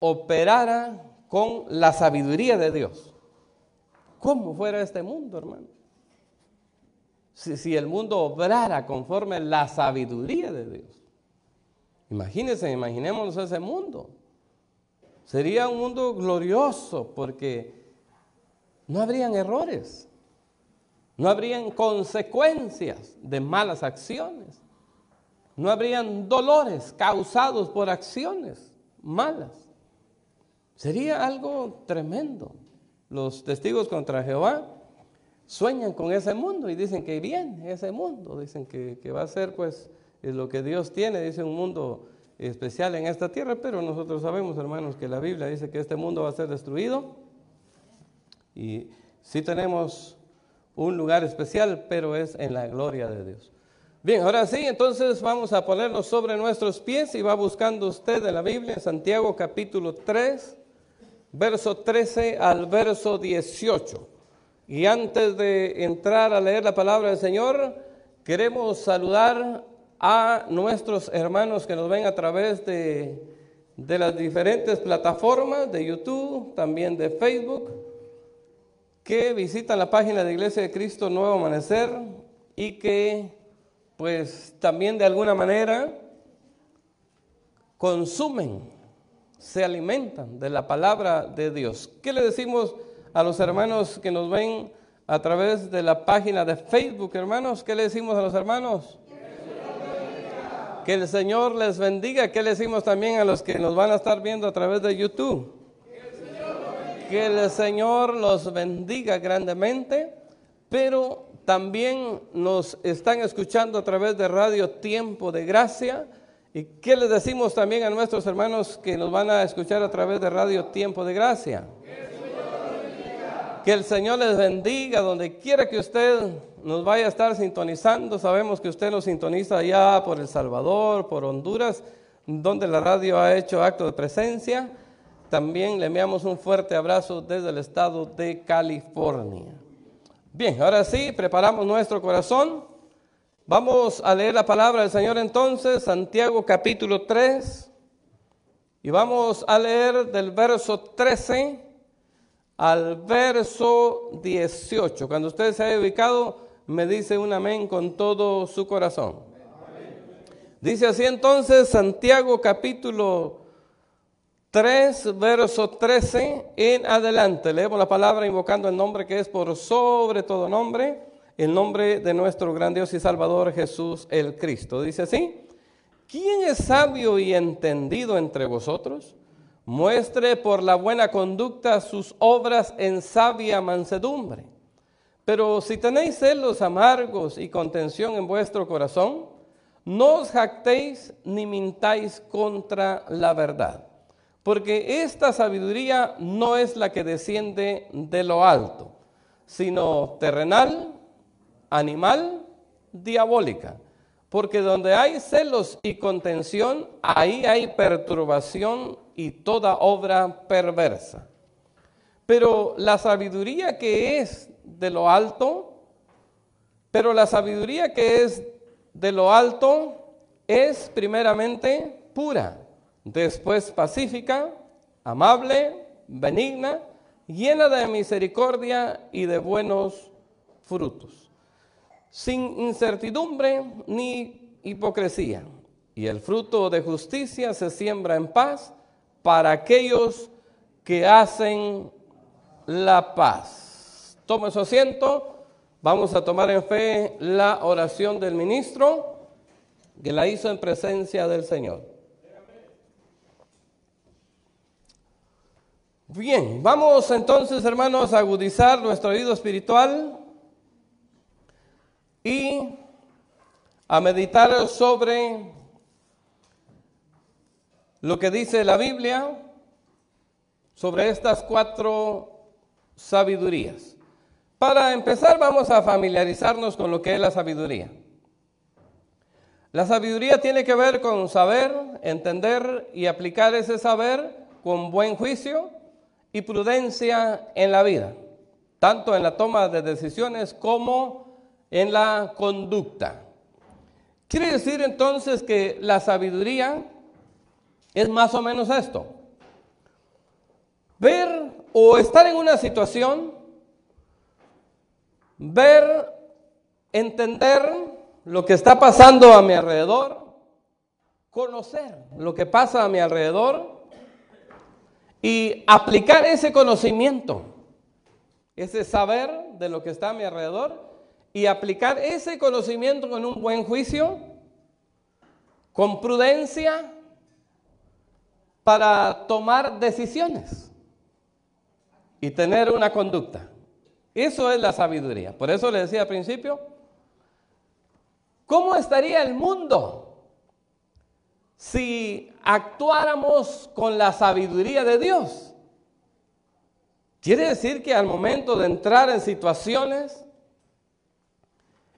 operara con la sabiduría de Dios, ¿cómo fuera este mundo, hermano? Si el mundo obrara conforme la sabiduría de Dios. Imaginémonos ese mundo. Sería un mundo glorioso porque no habrían errores, no habrían consecuencias de malas acciones, no habrían dolores causados por acciones malas. Sería algo tremendo. Los testigos contra Jehová sueñan con ese mundo y dicen que viene ese mundo, dicen que va a ser pues lo que Dios tiene, dice un mundo especial en esta tierra, pero nosotros sabemos, hermanos, que la Biblia dice que este mundo va a ser destruido y sí tenemos un lugar especial, pero es en la gloria de Dios. Bien, ahora sí, entonces vamos a ponernos sobre nuestros pies y va buscando usted en la Biblia, Santiago capítulo 3, verso 13 al verso 18. Y antes de entrar a leer la palabra del Señor, queremos saludar a nuestros hermanos que nos ven a través de las diferentes plataformas de YouTube, también de Facebook, que visitan la página de Iglesia de Cristo Nuevo Amanecer y que pues también de alguna manera consumen, se alimentan de la palabra de Dios. ¿Qué le decimos a los hermanos que nos ven a través de la página de Facebook, hermanos? ¿Qué le decimos a los hermanos? Que el Señor les bendiga. ¿Qué le decimos también a los que nos van a estar viendo a través de YouTube? Que el Señor los bendiga grandemente, pero también nos están escuchando a través de Radio Tiempo de Gracia. ¿Y qué les decimos también a nuestros hermanos que nos van a escuchar a través de Radio Tiempo de Gracia? Que el Señor les bendiga donde quiera que usted nos vaya a estar sintonizando. Sabemos que usted nos sintoniza allá por El Salvador, por Honduras, donde la radio ha hecho acto de presencia. También le enviamos un fuerte abrazo desde el estado de California. Bien, ahora sí, preparamos nuestro corazón. Vamos a leer la palabra del Señor entonces, Santiago capítulo 3. Y vamos a leer del verso 13 al verso 18. Cuando usted se haya ubicado, me dice un amén con todo su corazón. Dice así entonces, Santiago capítulo 3, verso 13 en adelante. Leemos la palabra invocando el nombre que es por sobre todo nombre, el nombre de nuestro gran Dios y Salvador Jesús el Cristo. Dice así: ¿quién es sabio y entendido entre vosotros? Muestre por la buena conducta sus obras en sabia mansedumbre. Pero si tenéis celos amargos y contención en vuestro corazón, no os jactéis ni mintáis contra la verdad. Porque esta sabiduría no es la que desciende de lo alto, sino terrenal, animal, diabólica. Porque donde hay celos y contención, ahí hay perturbación y toda obra perversa. Pero la sabiduría que es de lo alto, es primeramente pura, después pacífica, amable, benigna, llena de misericordia y de buenos frutos, sin incertidumbre ni hipocresía. Y el fruto de justicia se siembra en paz para aquellos que hacen la paz. Tome su asiento. Vamos a tomar en fe la oración del ministro que la hizo en presencia del Señor. Bien, vamos entonces, hermanos, a agudizar nuestro oído espiritual y a meditar sobre lo que dice la Biblia sobre estas 4 sabidurías. Para empezar, vamos a familiarizarnos con lo que es la sabiduría. La sabiduría tiene que ver con saber, entender y aplicar ese saber con buen juicio y prudencia en la vida, tanto en la toma de decisiones como en la conducta. Quiere decir entonces que la sabiduría es más o menos esto: o estar en una situación, ver, entender lo que está pasando a mi alrededor, conocer lo que pasa a mi alrededor y aplicar ese conocimiento, ese saber de lo que está a mi alrededor y aplicar ese conocimiento con un buen juicio, con prudencia, para tomar decisiones y tener una conducta. Eso es la sabiduría. Por eso le decía al principio, ¿cómo estaría el mundo si actuáramos con la sabiduría de Dios? Quiere decir que al momento de entrar en situaciones,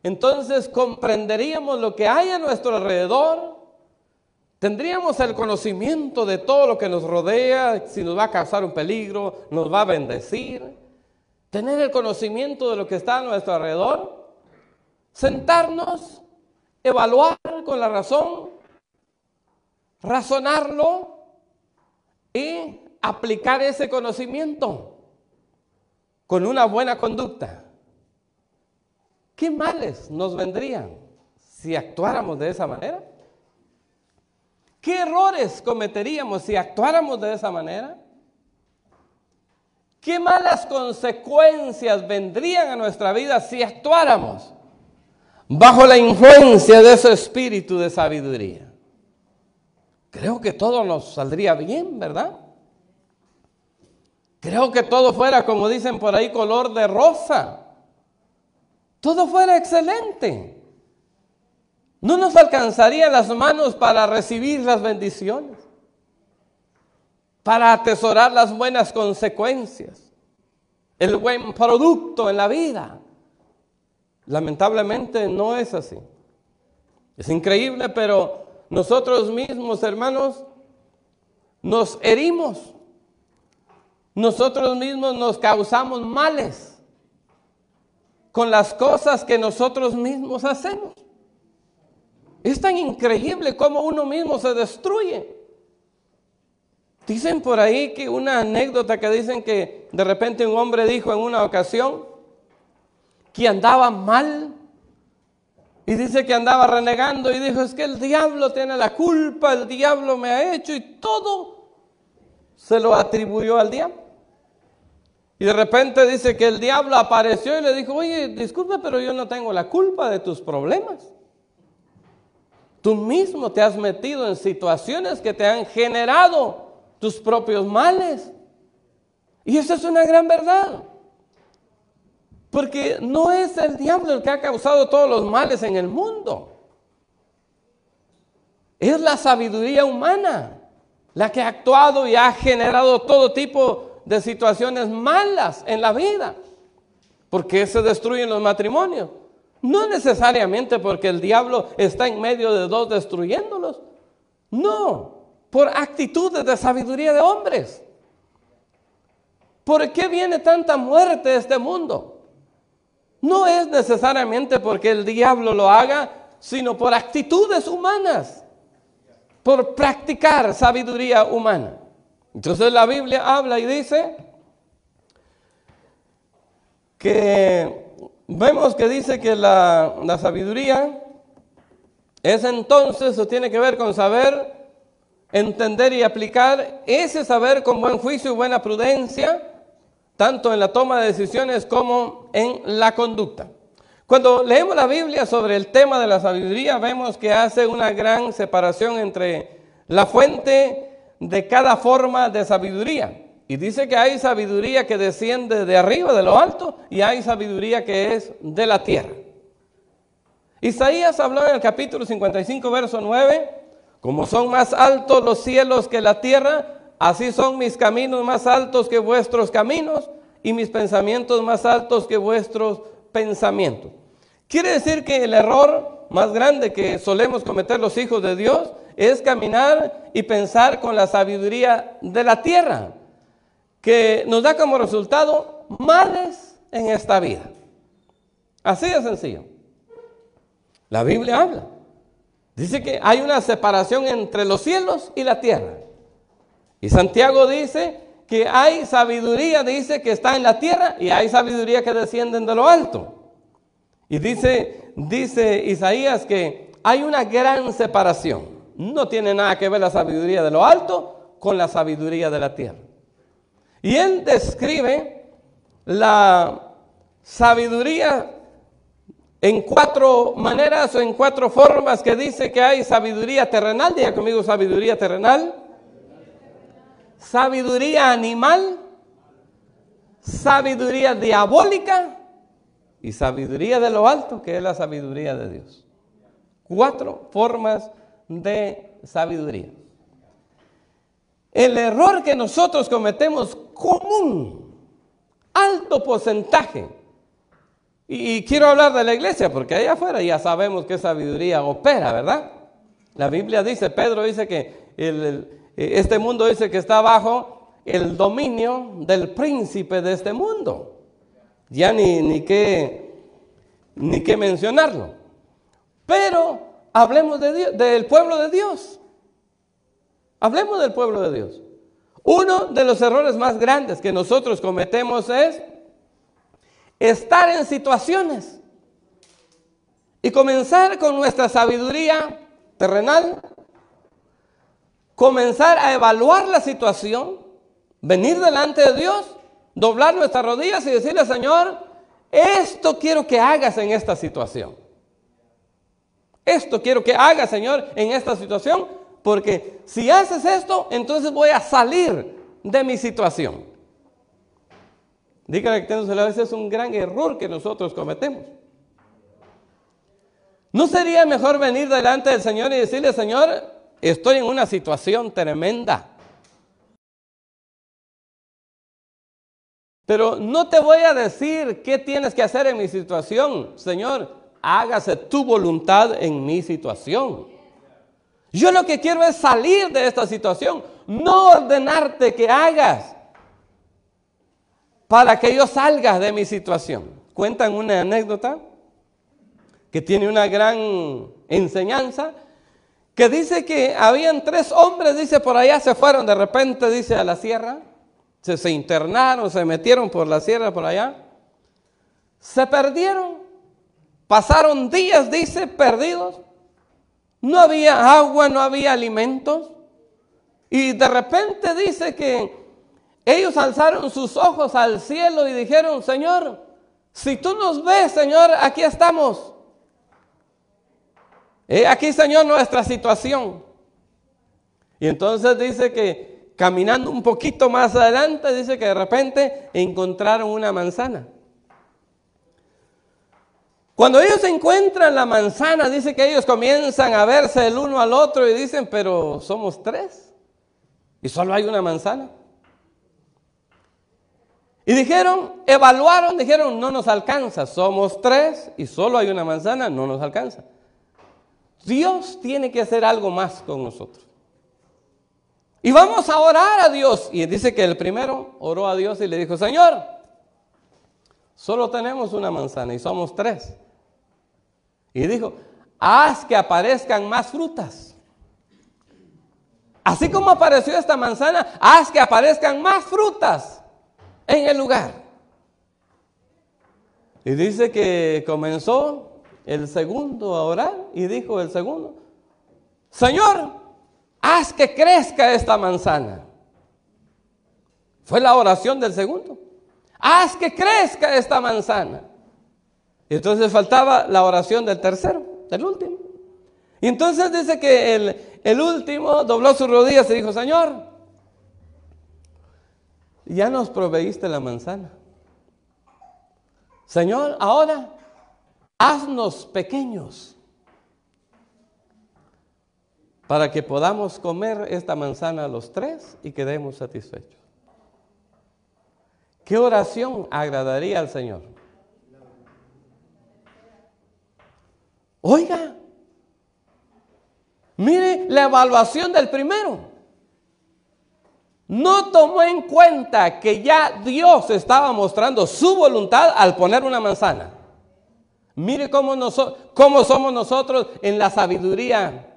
entonces comprenderíamos lo que hay a nuestro alrededor, tendríamos el conocimiento de todo lo que nos rodea, si nos va a causar un peligro, nos va a bendecir. Tener el conocimiento de lo que está a nuestro alrededor, sentarnos, evaluar con la razón, razonarlo y aplicar ese conocimiento con una buena conducta. ¿Qué males nos vendrían si actuáramos de esa manera? ¿Qué errores cometeríamos si actuáramos de esa manera? ¿Qué malas consecuencias vendrían a nuestra vida si actuáramos bajo la influencia de ese espíritu de sabiduría? Creo que todo nos saldría bien, ¿verdad? Creo que todo fuera, como dicen por ahí, color de rosa. Todo fuera excelente. No nos alcanzarían las manos para recibir las bendiciones, para atesorar las buenas consecuencias, el buen producto en la vida. Lamentablemente no es así. Es increíble, pero nosotros mismos, hermanos, nos herimos. Nosotros mismos nos causamos males con las cosas que nosotros mismos hacemos. Es tan increíble cómo uno mismo se destruye. Dicen por ahí que una anécdota que dicen que de repente un hombre dijo en una ocasión que andaba mal y dice que andaba renegando y dijo, es que el diablo tiene la culpa, el diablo me ha hecho, y todo se lo atribuyó al diablo. Y de repente dice que el diablo apareció y le dijo, oye, disculpe, pero yo no tengo la culpa de tus problemas. Tú mismo te has metido en situaciones que te han generado tus propios males. Y eso es una gran verdad. Porque no es el diablo el que ha causado todos los males en el mundo. Es la sabiduría humana la que ha actuado y ha generado todo tipo de situaciones malas en la vida. ¿Por qué se destruyen los matrimonios? No necesariamente porque el diablo está en medio de dos destruyéndolos. No, por actitudes de sabiduría de hombres. ¿Por qué viene tanta muerte a este mundo? No es necesariamente porque el diablo lo haga, sino por actitudes humanas, por practicar sabiduría humana. Entonces la Biblia habla y dice que vemos que dice que la sabiduría es entonces, o tiene que ver con saber, entender y aplicar ese saber con buen juicio y buena prudencia, tanto en la toma de decisiones como en la conducta. Cuando leemos la Biblia sobre el tema de la sabiduría, vemos que hace una gran separación entre la fuente de cada forma de sabiduría. Y dice que hay sabiduría que desciende de arriba, de lo alto, y hay sabiduría que es de la tierra. Isaías habló en el capítulo 55, verso 9, como son más altos los cielos que la tierra, así son mis caminos más altos que vuestros caminos, y mis pensamientos más altos que vuestros pensamientos. Quiere decir que el error más grande que solemos cometer los hijos de Dios es caminar y pensar con la sabiduría de la tierra, que nos da como resultado males en esta vida. Así de sencillo. La Biblia habla. Dice que hay una separación entre los cielos y la tierra. Y Santiago dice que hay sabiduría, dice, que está en la tierra y hay sabiduría que descienden de lo alto. Y dice Isaías que hay una gran separación. No tiene nada que ver la sabiduría de lo alto con la sabiduría de la tierra. Y él describe la sabiduría en 4 maneras o en 4 formas, que dice que hay sabiduría terrenal. Diga conmigo: sabiduría terrenal, sabiduría animal, sabiduría diabólica y sabiduría de lo alto, que es la sabiduría de Dios. 4 formas de sabiduría. El error que nosotros cometemos común, alto porcentaje, y quiero hablar de la iglesia porque allá afuera ya sabemos que sabiduría opera, ¿verdad? La Biblia dice, Pedro dice que este mundo, dice que está bajo el dominio del príncipe de este mundo. Ya ni qué mencionarlo. Pero hablemos de Dios, del pueblo de Dios. Hablemos del pueblo de Dios. Uno de los errores más grandes que nosotros cometemos es estar en situaciones y comenzar con nuestra sabiduría terrenal, comenzar a evaluar la situación, venir delante de Dios, doblar nuestras rodillas y decirle: Señor, esto quiero que hagas en esta situación. Esto quiero que hagas, Señor, en esta situación, porque si haces esto, entonces voy a salir de mi situación. Dígale que a veces es un gran error que nosotros cometemos. ¿No sería mejor venir delante del Señor y decirle: Señor, estoy en una situación tremenda, pero no te voy a decir qué tienes que hacer en mi situación? Señor, hágase tu voluntad en mi situación. Yo lo que quiero es salir de esta situación, no ordenarte que hagas para que yo salga de mi situación. Cuentan una anécdota que tiene una gran enseñanza, que dice que habían 3 hombres, dice, por allá se fueron de repente, dice, a la sierra, se internaron, se metieron por la sierra por allá, se perdieron, pasaron días, dice, perdidos, no había agua, no había alimentos, y de repente dice que ellos alzaron sus ojos al cielo y dijeron: Señor, si tú nos ves, Señor, aquí estamos. Aquí, Señor, nuestra situación. Y entonces dice que caminando un poquito más adelante, dice que de repente encontraron una manzana. Cuando ellos encuentran la manzana, dice que ellos comienzan a verse el uno al otro y dicen: pero somos 3 y solo hay una manzana. Y evaluaron, dijeron: no nos alcanza, somos 3 y solo hay una manzana, no nos alcanza. Dios tiene que hacer algo más con nosotros. Y vamos a orar a Dios. Y dice que el primero oró a Dios y le dijo: Señor, solo tenemos una manzana y somos 3. Y dijo: haz que aparezcan más frutas. Así como apareció esta manzana, haz que aparezcan más frutas en el lugar. Y dice que comenzó el segundo a orar y dijo el segundo: Señor, haz que crezca esta manzana. Fue la oración del segundo: haz que crezca esta manzana. Y entonces faltaba la oración del tercero, del último. Y entonces dice que el último dobló sus rodillas y dijo: Señor, ya nos proveíste la manzana. Señor, ahora haznos pequeños para que podamos comer esta manzana los 3 y quedemos satisfechos. ¿Qué oración agradaría al Señor? Oiga, mire la evaluación del primero. No tomó en cuenta que ya Dios estaba mostrando su voluntad al poner una manzana. Mire cómo somos nosotros en la sabiduría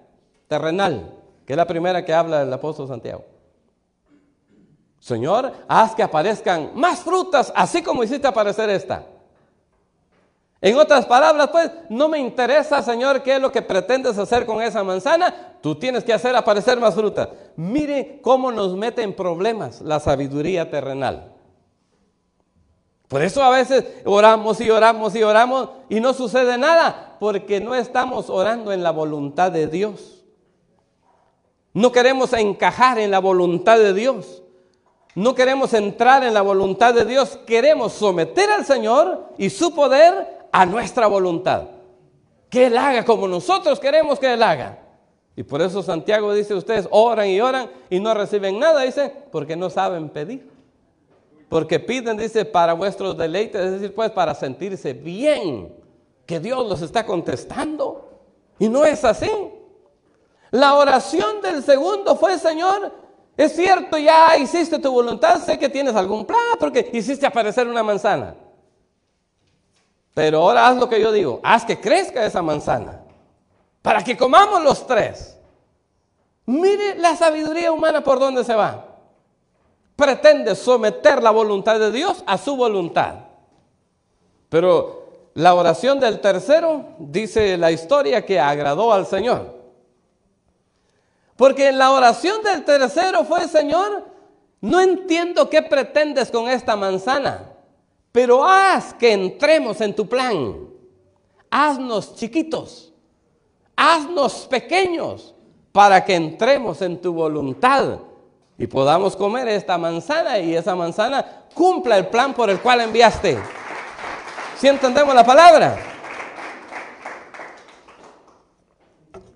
terrenal, que es la primera que habla el apóstol Santiago. Señor, haz que aparezcan más frutas, así como hiciste aparecer esta. En otras palabras, pues, no me interesa, Señor, qué es lo que pretendes hacer con esa manzana. Tú tienes que hacer aparecer más frutas. Mire cómo nos mete en problemas la sabiduría terrenal. Por eso a veces oramos y oramos y oramos y no sucede nada, porque no estamos orando en la voluntad de Dios. No queremos encajar en la voluntad de Dios. No queremos entrar en la voluntad de Dios. Queremos someter al Señor y su poder a nuestra voluntad. Que Él haga como nosotros queremos que Él haga. Y por eso Santiago dice, ustedes oran y no reciben nada, dice, porque no saben pedir. Porque piden, dice, para vuestros deleites, es decir, pues para sentirse bien, que Dios los está contestando. Y no es así. La oración del segundo fue, Señor, es cierto, ya hiciste tu voluntad, sé que tienes algún plan, porque hiciste aparecer una manzana. Pero ahora haz lo que yo digo, haz que crezca esa manzana, para que comamos los tres. Mire la sabiduría humana por dónde se va. Pretende someter la voluntad de Dios a su voluntad. Pero la oración del tercero, dice la historia, que agradó al Señor. Porque en la oración del tercero fue, Señor, no entiendo qué pretendes con esta manzana, pero haz que entremos en tu plan. Haznos chiquitos, haznos pequeños, para que entremos en tu voluntad y podamos comer esta manzana y esa manzana cumpla el plan por el cual enviaste. ¿Sí entendemos la palabra?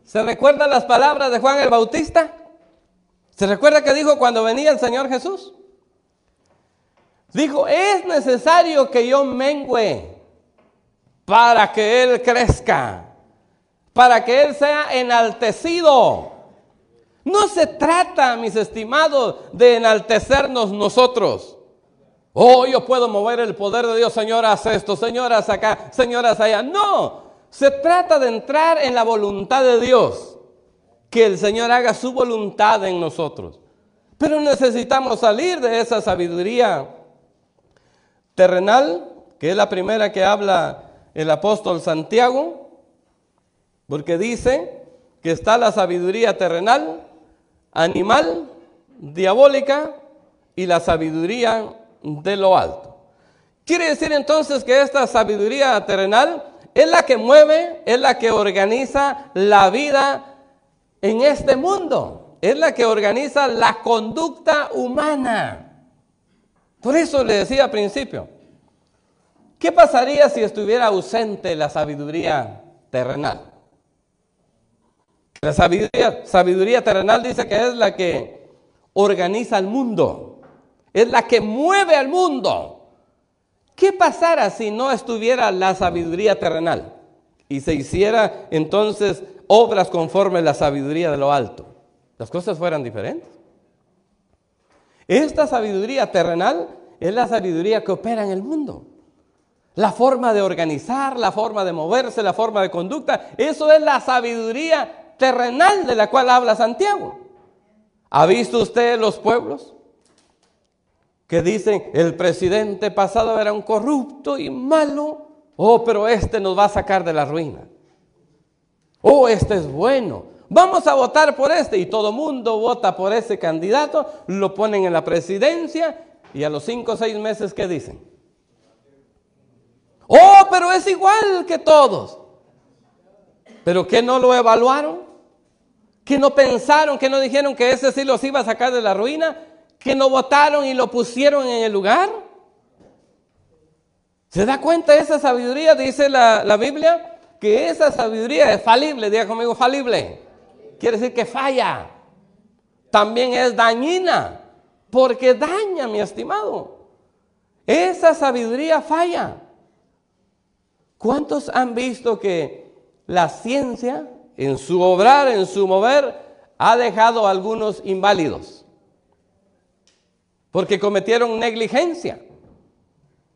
¿Se recuerdan las palabras de Juan el Bautista? ¿Se recuerda que dijo cuando venía el Señor Jesús? Dijo, es necesario que yo mengüe para que Él crezca, para que Él sea enaltecido. No se trata, mis estimados, de enaltecernos nosotros. Oh, yo puedo mover el poder de Dios, Señor, haz esto, Señor, haz acá, Señor, haz allá. No, se trata de entrar en la voluntad de Dios, que el Señor haga su voluntad en nosotros. Pero necesitamos salir de esa sabiduría terrenal, que es la primera que habla el apóstol Santiago, porque dice que está la sabiduría terrenal, animal, diabólica y la sabiduría de lo alto. Quiere decir entonces que esta sabiduría terrenal es la que mueve, es la que organiza la vida en este mundo, es la que organiza la conducta humana. Por eso le decía al principio, ¿qué pasaría si estuviera ausente la sabiduría terrenal? La sabiduría terrenal dice que es la que organiza el mundo, es la que mueve al mundo. ¿Qué pasara si no estuviera la sabiduría terrenal y se hiciera entonces obras conforme a la sabiduría de lo alto? Las cosas fueran diferentes. Esta sabiduría terrenal es la sabiduría que opera en el mundo. La forma de organizar, la forma de moverse, la forma de conducta, eso es la sabiduría terrenal de la cual habla Santiago. ¿Ha visto usted los pueblos que dicen el presidente pasado era un corrupto y malo? Oh, pero este nos va a sacar de la ruina. Oh, este es bueno. Vamos a votar por este. Y todo mundo vota por ese candidato, lo ponen en la presidencia y a los 5 o 6 meses, ¿qué dicen? Oh, pero es igual que todos. ¿Pero qué no lo evaluaron? ¿Que no pensaron, que no dijeron que ese sí los iba a sacar de la ruina? ¿Que no votaron y lo pusieron en el lugar? ¿Se da cuenta de esa sabiduría? Dice la Biblia que esa sabiduría es falible. Diga conmigo, falible. Quiere decir que falla. También es dañina, porque daña, mi estimado. Esa sabiduría falla. ¿Cuántos han visto que la ciencia, en su obrar, en su mover, ha dejado a algunos inválidos? Porque cometieron negligencia.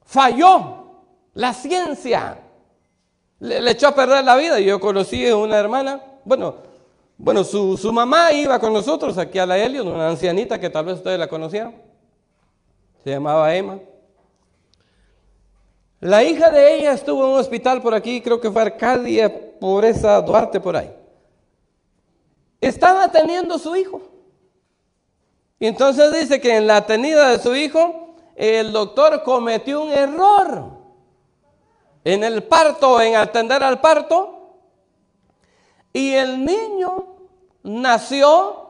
Falló la ciencia. Le echó a perder la vida. Yo conocí a una hermana, su mamá iba con nosotros aquí a la Helios, una ancianita que tal vez ustedes la conocieron. se llamaba Emma. La hija de ella estuvo en un hospital por aquí, creo que fue Arcadia, por esa Duarte por ahí. Estaba teniendo su hijo. Y entonces dice que en la tenida de su hijo, el doctor cometió un error en el parto, en atender al parto, y el niño nació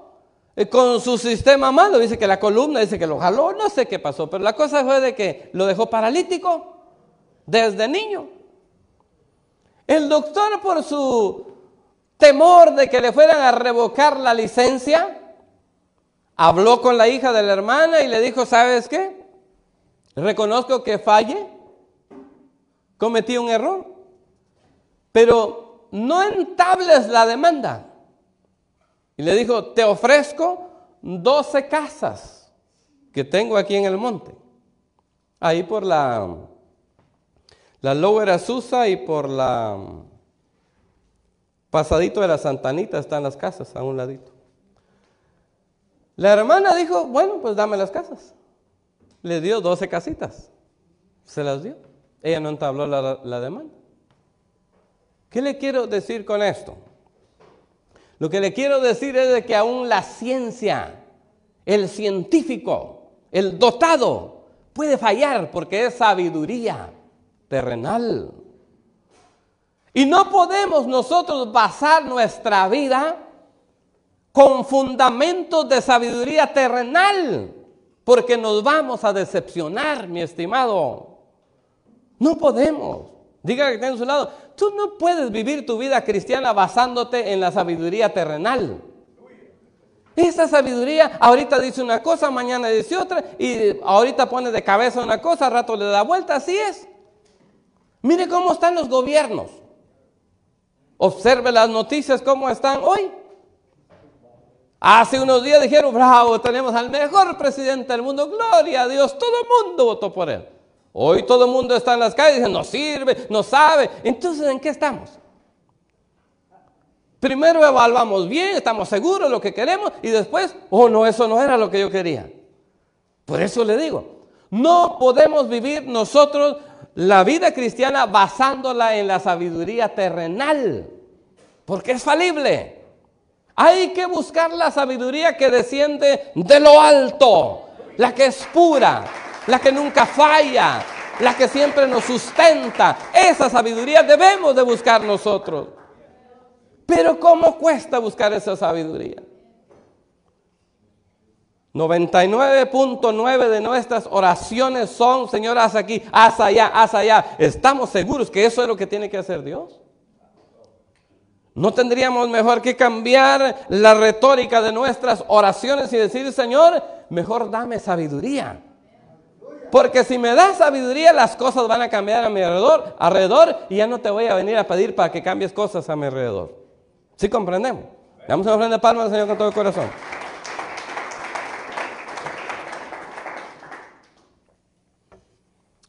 con su sistema malo. Dice que la columna, dice que lo jaló, no sé qué pasó, pero la cosa fue de que lo dejó paralítico desde niño. El doctor, por su temor de que le fueran a revocar la licencia, habló con la hija de la hermana y le dijo: ¿sabes qué? Reconozco que fallé, cometí un error, pero no entables la demanda. Y le dijo: te ofrezco 12 casas que tengo aquí en el monte, ahí por la Lower Azusa y por la pasadito de la Santanita están las casas a un ladito. La hermana dijo: bueno, pues dame las casas. Le dio 12 casitas, se las dio. Ella no entabló la demanda. ¿Qué le quiero decir con esto? Lo que le quiero decir es de que aún la ciencia, el científico, el dotado, puede fallar porque es sabiduría terrenal. Y no podemos nosotros basar nuestra vida con fundamentos de sabiduría terrenal, porque nos vamos a decepcionar, mi estimado. No podemos. Diga que está a su lado: tú no puedes vivir tu vida cristiana basándote en la sabiduría terrenal. Esa sabiduría ahorita dice una cosa, mañana dice otra, y ahorita pone de cabeza una cosa, al rato le da vuelta. Así es. Mire cómo están los gobiernos. Observe las noticias cómo están hoy. Hace unos días dijeron: bravo, tenemos al mejor presidente del mundo, gloria a Dios, todo el mundo votó por él. Hoy todo el mundo está en las calles y dice: no sirve, no sabe. Entonces, ¿en qué estamos? Primero evaluamos bien, estamos seguros de lo que queremos, y después: oh no, eso no era lo que yo quería. Por eso le digo, no podemos vivir nosotros la vida cristiana basándola en la sabiduría terrenal, porque es falible. Hay que buscar la sabiduría que desciende de lo alto, la que es pura, la que nunca falla, la que siempre nos sustenta. Esa sabiduría debemos de buscar nosotros. Pero ¿cómo cuesta buscar esa sabiduría? 99.9 de nuestras oraciones son: Señor, haz aquí, haz allá, haz allá. ¿Estamos seguros que eso es lo que tiene que hacer Dios? ¿No tendríamos mejor que cambiar la retórica de nuestras oraciones y decir: Señor, mejor dame sabiduría? Porque si me das sabiduría, las cosas van a cambiar a mi alrededor, y ya no te voy a venir a pedir para que cambies cosas a mi alrededor. ¿Sí comprendemos? Vamos a ofrendar palmas al Señor con todo el corazón.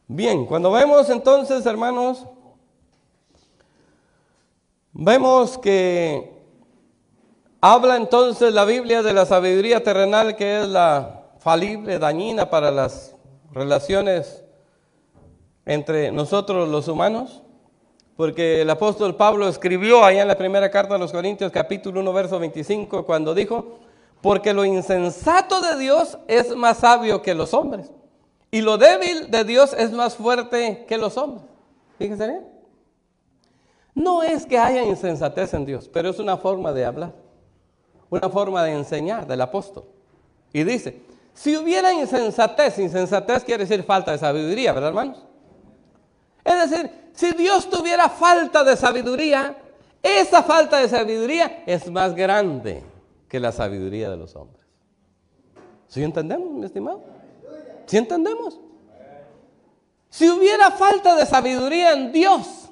Bien, cuando vemos entonces, hermanos, vemos que habla entonces la Biblia de la sabiduría terrenal, que es la falible, dañina para las relaciones entre nosotros los humanos, porque el apóstol Pablo escribió allá en la primera carta a los Corintios, capítulo 1, verso 25, cuando dijo: porque lo insensato de Dios es más sabio que los hombres, y lo débil de Dios es más fuerte que los hombres. Fíjense bien. No es que haya insensatez en Dios, pero es una forma de hablar, una forma de enseñar del apóstol. Y dice: si hubiera insensatez, insensatez quiere decir falta de sabiduría, ¿verdad, hermanos? Es decir, si Dios tuviera falta de sabiduría, esa falta de sabiduría es más grande que la sabiduría de los hombres. ¿Sí entendemos, mi estimado? ¿Sí entendemos? Si hubiera falta de sabiduría en Dios,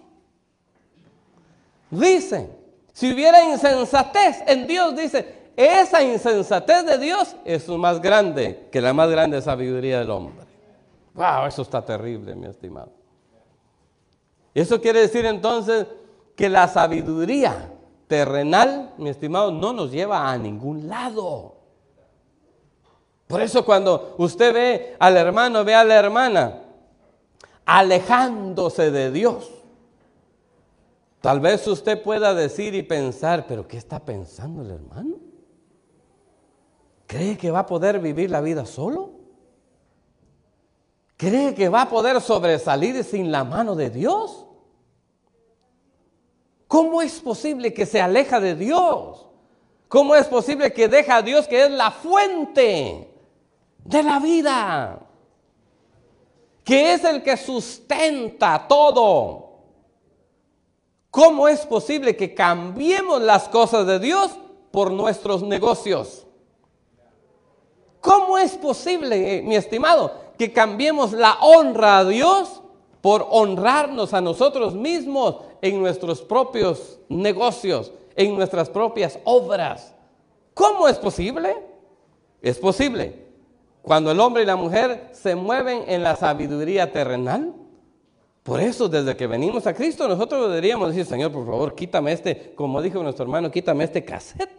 dice, si hubiera insensatez en Dios, dice, esa insensatez de Dios es más grande que la más grande sabiduría del hombre. Wow, eso está terrible, mi estimado. Eso quiere decir entonces que la sabiduría terrenal, mi estimado, no nos lleva a ningún lado. Por eso cuando usted ve al hermano, ve a la hermana alejándose de Dios, tal vez usted pueda decir y pensar, pero ¿qué está pensando el hermano? ¿Cree que va a poder vivir la vida solo? ¿Cree que va a poder sobresalir sin la mano de Dios? ¿Cómo es posible que se aleja de Dios? ¿Cómo es posible que deja a Dios, que es la fuente de la vida, que es el que sustenta todo? ¿Cómo es posible que cambiemos las cosas de Dios por nuestros negocios? ¿Cómo es posible, mi estimado, que cambiemos la honra a Dios por honrarnos a nosotros mismos en nuestros propios negocios, en nuestras propias obras? ¿Cómo es posible? Es posible cuando el hombre y la mujer se mueven en la sabiduría terrenal. Por eso, desde que venimos a Cristo, nosotros deberíamos decir, Señor, por favor, quítame como dijo nuestro hermano, quítame este cassette.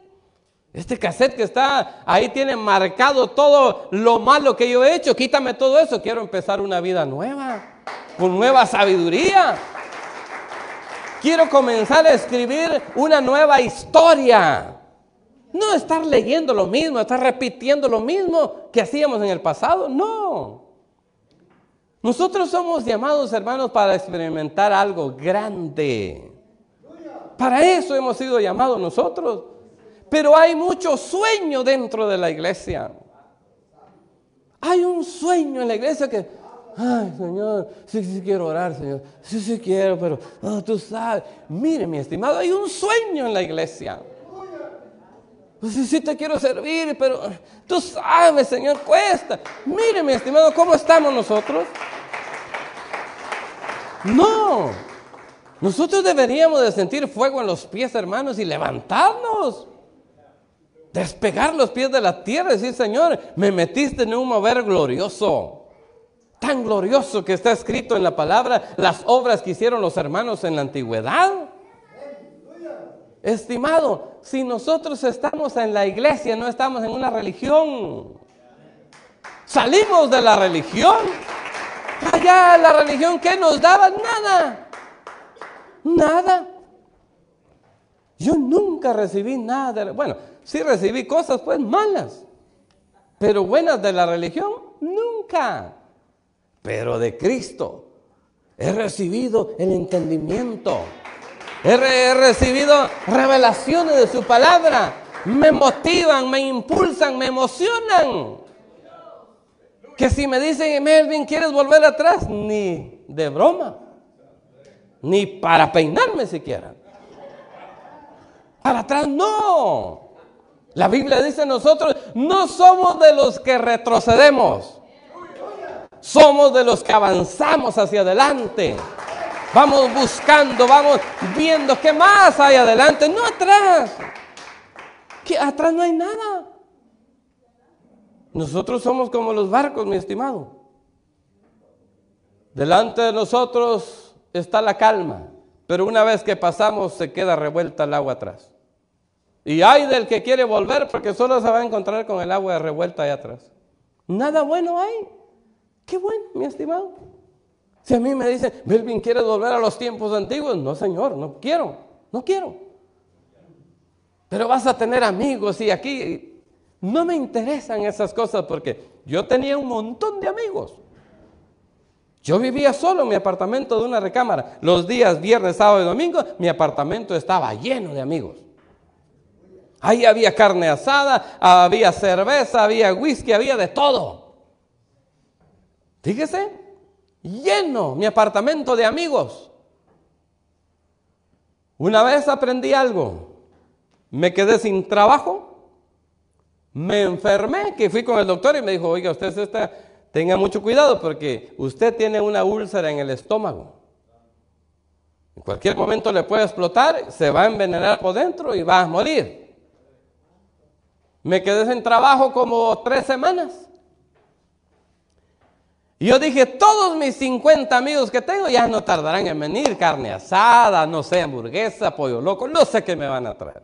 Este cassette que está ahí tiene marcado todo lo malo que yo he hecho. Quítame todo eso. Quiero empezar una vida nueva, con nueva sabiduría. Quiero comenzar a escribir una nueva historia. No estar leyendo lo mismo, estar repitiendo lo mismo que hacíamos en el pasado. No. Nosotros somos llamados, hermanos, para experimentar algo grande. Para eso hemos sido llamados nosotros. Pero hay mucho sueño dentro de la iglesia. Hay un sueño en la iglesia que, ay, Señor, sí quiero orar, Señor. Sí quiero, pero tú sabes. Mire, mi estimado, hay un sueño en la iglesia. Pues sí te quiero servir, pero tú sabes, Señor, cuesta. Mire, mi estimado, ¿cómo estamos nosotros? No. Nosotros deberíamos de sentir fuego en los pies, hermanos, y levantarnos. Despegar los pies de la tierra y decir, Señor, me metiste en un mover glorioso. Tan glorioso que está escrito en la palabra, las obras que hicieron los hermanos en la antigüedad. Estimado, si nosotros estamos en la iglesia, no estamos en una religión. Salimos de la religión. Allá la religión, ¿qué nos daba? Nada. Nada. Yo nunca recibí nada. Bueno, sí recibí cosas pues malas, pero buenas de la religión, nunca. Pero de Cristo he recibido el entendimiento. He recibido revelaciones de su palabra. Me motivan, me impulsan, me emocionan. Que si me dicen, Melvin, ¿quieres volver atrás? Ni de broma. Ni para peinarme siquiera. Para atrás no. La Biblia dice, nosotros no somos de los que retrocedemos. Somos de los que avanzamos hacia adelante. Vamos buscando, vamos viendo qué más hay adelante, no atrás. Que atrás no hay nada. Nosotros somos como los barcos, mi estimado. Delante de nosotros está la calma, pero una vez que pasamos se queda revuelta el agua atrás. Y hay del que quiere volver porque solo se va a encontrar con el agua revuelta allá atrás. Nada bueno hay. Qué bueno, mi estimado. Si a mí me dicen, Melvin, ¿quieres volver a los tiempos antiguos? No, Señor, no quiero. Pero vas a tener amigos y aquí no me interesan esas cosas porque yo tenía un montón de amigos. Yo vivía solo en mi apartamento de una recámara. Los días viernes, sábado y domingo, mi apartamento estaba lleno de amigos. Ahí había carne asada, había cerveza, había whisky, había de todo. Fíjese, lleno mi apartamento de amigos. Una vez aprendí algo. Me quedé sin trabajo. Me enfermé, que fui con el doctor y me dijo, oiga, tenga mucho cuidado porque usted tiene una úlcera en el estómago. En cualquier momento le puede explotar, se va a envenenar por dentro y va a morir. Me quedé sin trabajo como 3 semanas. Y yo dije, todos mis 50 amigos que tengo ya no tardarán en venir, carne asada, no sé, hamburguesa, pollo loco, no sé qué me van a traer.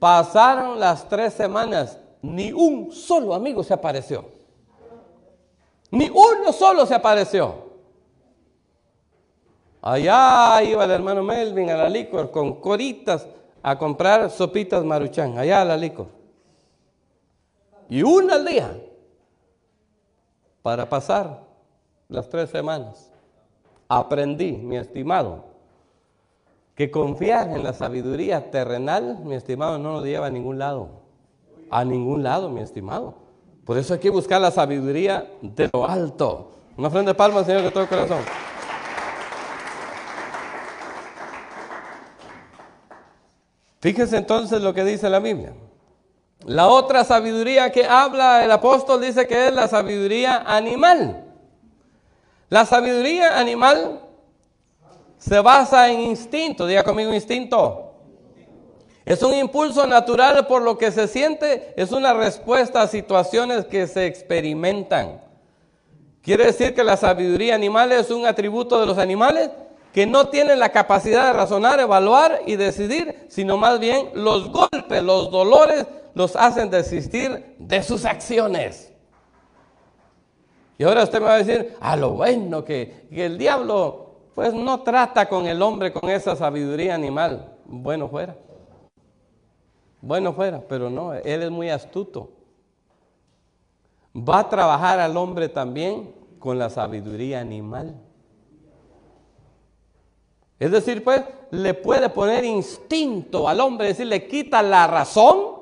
Pasaron las 3 semanas, ni un solo amigo se apareció. Ni uno solo se apareció. Allá iba el hermano Melvin a la licor con coritas a comprar sopitas Maruchan, allá a la licor. Y una al día para pasar las 3 semanas. Aprendí, mi estimado, que confiar en la sabiduría terrenal, mi estimado, no nos lleva a ningún lado. A ningún lado, mi estimado. Por eso hay que buscar la sabiduría de lo alto. Una ofrenda de palmas, Señor, de todo corazón. Fíjense entonces lo que dice la Biblia. La otra sabiduría que habla el apóstol dice que es la sabiduría animal. La sabiduría animal se basa en instinto. Diga conmigo, instinto. Es un impulso natural por lo que se siente, es una respuesta a situaciones que se experimentan. Quiere decir que la sabiduría animal es un atributo de los animales que no tienen la capacidad de razonar, evaluar y decidir, sino más bien los golpes, los dolores los hacen desistir de sus acciones. Y ahora usted me va a decir, lo bueno que el diablo pues no trata con el hombre con esa sabiduría animal. Bueno fuera, pero no, él es muy astuto. Va a trabajar al hombre también con la sabiduría animal. Es decir, pues, le puede poner instinto al hombre, es decir, le quita la razón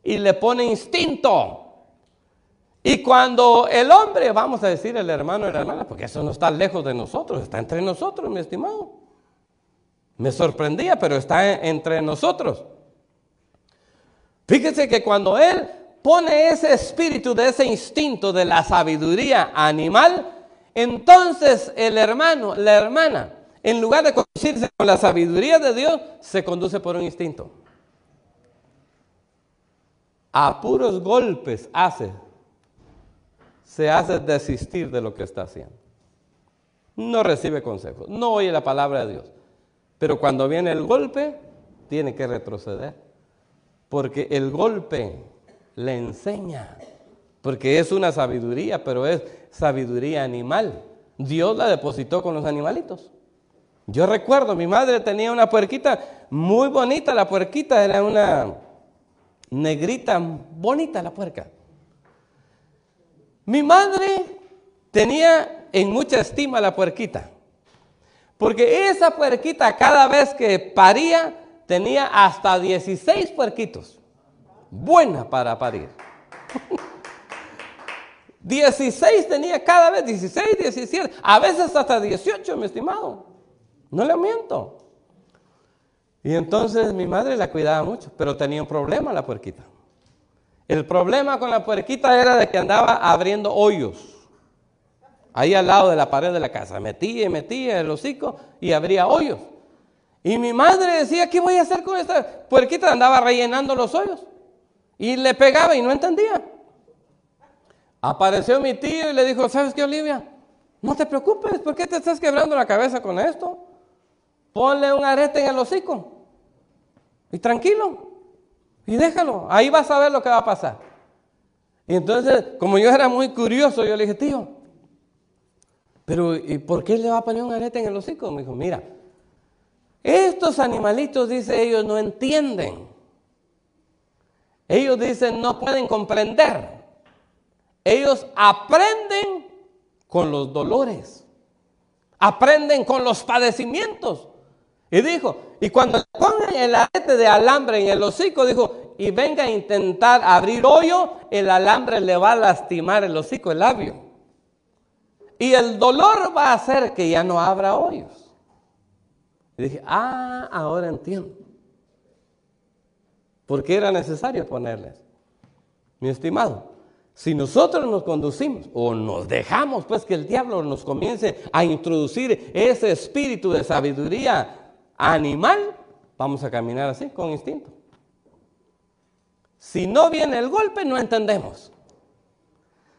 y le pone instinto. Y cuando el hombre, vamos a decir el hermano y la hermana, porque eso no está lejos de nosotros, está entre nosotros, mi estimado. Me sorprendía, pero está entre nosotros. Fíjese que cuando él pone ese espíritu de ese instinto de la sabiduría animal, entonces el hermano, la hermana, en lugar de conducirse con la sabiduría de Dios, se conduce por un instinto. A puros golpes se hace desistir de lo que está haciendo. No recibe consejos, no oye la palabra de Dios. Pero cuando viene el golpe, tiene que retroceder. Porque el golpe le enseña. Porque es una sabiduría, pero es sabiduría animal. Dios la depositó con los animalitos. Yo recuerdo, mi madre tenía una puerquita muy bonita, la puerquita era una negrita, bonita la puerca. Mi madre tenía en mucha estima la puerquita, porque esa puerquita cada vez que paría tenía hasta 16 puerquitos, buena para parir. 16 tenía cada vez, 16, 17, a veces hasta 18, mi estimado. No le miento. Y entonces mi madre la cuidaba mucho, pero tenía un problema la puerquita. El problema con la puerquita era de que andaba abriendo hoyos. Ahí al lado de la pared de la casa. Metía el hocico y abría hoyos. Y mi madre decía, ¿qué voy a hacer con esta puerquita? Andaba rellenando los hoyos. Y le pegaba y no entendía. Apareció mi tío y le dijo, ¿sabes qué, Olivia? No te preocupes, ¿por qué te estás quebrando la cabeza con esto? Ponle un arete en el hocico y tranquilo y déjalo, ahí vas a ver lo que va a pasar. Y entonces, como yo era muy curioso, yo le dije, tío, pero ¿y por qué le va a poner un arete en el hocico? Me dijo, mira, estos animalitos, dice, ellos no entienden. Ellos dicen, no pueden comprender. Ellos aprenden con los dolores, aprenden con los padecimientos. Y dijo, y cuando le pongan el arete de alambre en el hocico, dijo, y venga a intentar abrir hoyo, el alambre le va a lastimar el hocico, el labio. Y el dolor va a hacer que ya no abra hoyos. Y dije, ahora entiendo. ¿Por qué era necesario ponerles? Mi estimado, si nosotros nos conducimos o nos dejamos pues que el diablo nos comience a introducir ese espíritu de sabiduría animal, vamos a caminar así, con instinto. Si no viene el golpe, no entendemos.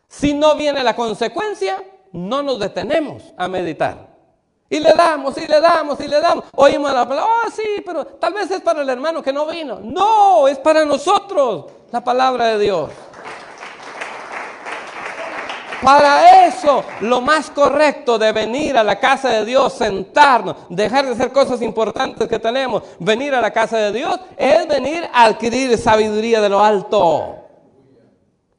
Si no viene la consecuencia, no nos detenemos a meditar. Y le damos, y le damos, y le damos. Oímos la palabra, oh sí, pero tal vez es para el hermano que no vino. No, es para nosotros la palabra de Dios. Para eso, lo más correcto de venir a la casa de Dios, sentarnos, dejar de hacer cosas importantes que tenemos, venir a la casa de Dios, es venir a adquirir sabiduría de lo alto.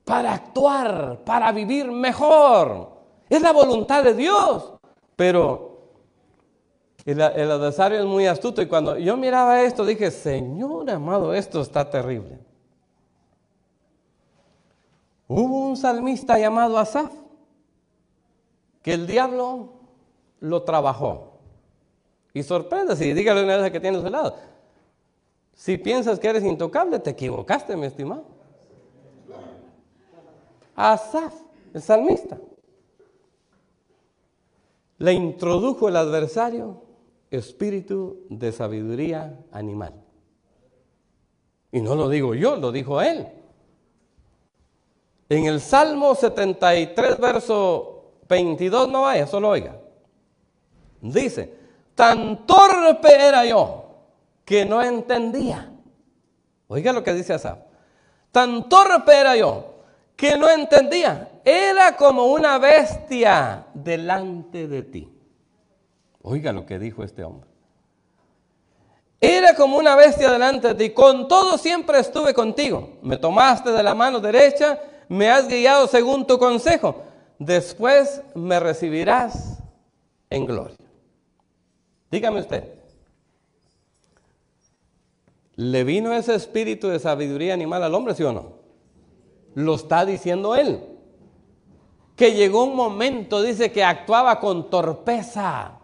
Para actuar, para vivir mejor. Es la voluntad de Dios. Pero el adversario es muy astuto y cuando yo miraba esto dije, Señor amado, esto está terrible. Hubo un salmista llamado Asaf que el diablo lo trabajó. Y sorpréndase y dígale una vez a que tiene a su lado. Si piensas que eres intocable, te equivocaste, mi estimado. Asaf, el salmista. Le introdujo el adversario espíritu de sabiduría animal. Y no lo digo yo, lo dijo él. En el Salmo 73, verso 22, no vaya, solo oiga. Dice, tan torpe era yo que no entendía. Oiga lo que dice Asaf. Tan torpe era yo que no entendía. Era como una bestia delante de ti. Oiga lo que dijo este hombre. Era como una bestia delante de ti. Con todo siempre estuve contigo. Me tomaste de la mano derecha, me has guiado según tu consejo. Después me recibirás en gloria. Dígame usted. ¿Le vino ese espíritu de sabiduría animal al hombre, sí o no? Lo está diciendo él. Que llegó un momento, dice, que actuaba con torpeza.